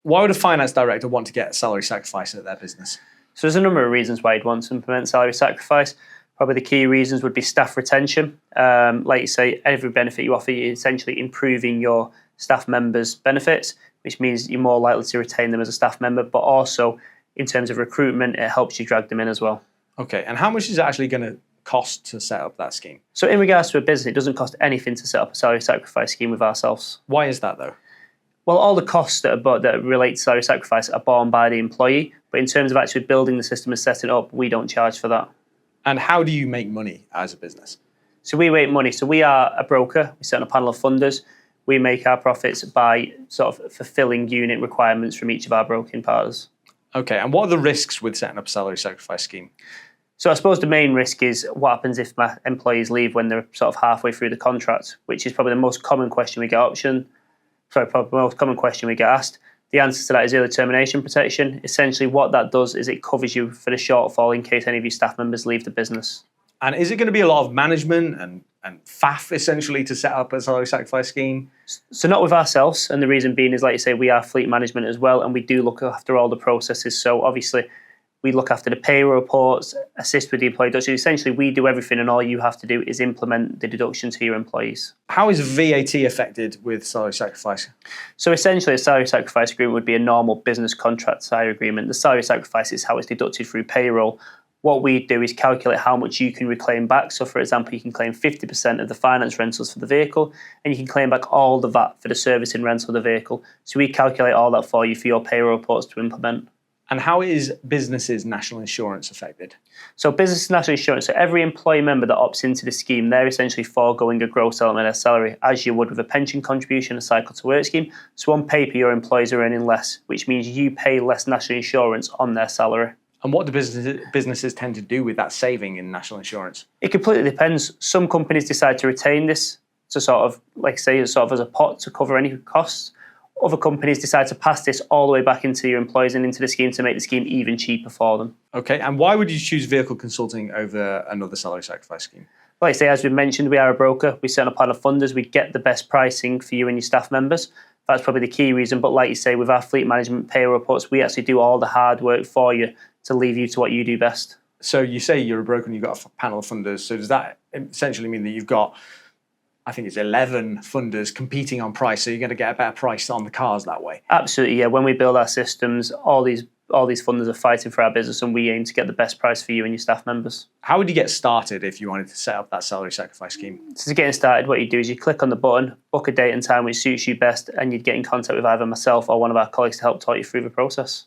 Why would a finance director want to get a salary sacrifice at their business? So there's a number of reasons why you'd want to implement salary sacrifice. Probably the key reasons would be staff retention. Like you say, every benefit you offer, you're essentially improving your staff members' benefits, which means you're more likely to retain them as a staff member, but also in terms of recruitment, it helps you drag them in as well. Okay, and how much is it actually going to cost to set up that scheme? So in regards to a business, it doesn't cost anything to set up a salary sacrifice scheme with ourselves. Why is that though? Well, all the costs that relate to salary sacrifice are borne by the employee, but in terms of actually building the system and setting it up, we don't charge for that. And how do you make money as a business? So we make money. So we are a broker. We sit on a panel of funders. We make our profits by sort of fulfilling unit requirements from each of our broking partners. Okay, and what are the risks with setting up a salary sacrifice scheme? So I suppose the main risk is what happens if my employees leave when they're sort of halfway through the contract, which is probably the most common question we get probably the most common question we get asked. The answer to that is early termination protection. Essentially what that does is it covers you for the shortfall in case any of your staff members leave the business. And is it going to be a lot of management and faff essentially to set up a salary sacrifice scheme? So not with ourselves, and the reason being is, like you say, we are fleet management as well, and we do look after all the processes. So obviously we look after the payroll reports, assist with the employee deduction. Essentially we do everything, and all you have to do is implement the deduction to your employees. How is VAT affected with salary sacrifice? So essentially a salary sacrifice agreement would be a normal business contract hire agreement. The salary sacrifice is how it's deducted through payroll. What we do is calculate how much you can reclaim back. So for example, you can claim 50% of the finance rentals for the vehicle, and you can claim back all the VAT for the servicing rental of the vehicle. So we calculate all that for you for your payroll reports to implement. And how is businesses' national insurance affected? So business national insurance, so every employee member that opts into the scheme, they're essentially foregoing a gross element of their salary, as you would with a pension contribution, a cycle to work scheme. So on paper, your employees are earning less, which means you pay less national insurance on their salary. And what do businesses tend to do with that saving in national insurance? It completely depends. Some companies decide to retain this to sort of, like say, sort of as a pot to cover any costs. Other companies decide to pass this all the way back into your employees and into the scheme to make the scheme even cheaper for them. Okay, and why would you choose vehicle consulting over another salary sacrifice scheme? Like I say, as we mentioned, we are a broker. We sit on a pile of funders. We get the best pricing for you and your staff members. That's probably the key reason. But like you say, with our fleet management payroll reports, we actually do all the hard work for you to leave you to what you do best. So you say you're a broker and you've got a panel of funders. So does that essentially mean that you've got, I think it's 11 funders competing on price, so you're going to get a better price on the cars that way? Absolutely, yeah. When we build our systems, all these funders are fighting for our business, and we aim to get the best price for you and your staff members. How would you get started if you wanted to set up that salary sacrifice scheme? So to getting started, what you do is you click on the button, book a date and time which suits you best, and you'd get in contact with either myself or one of our colleagues to help talk you through the process.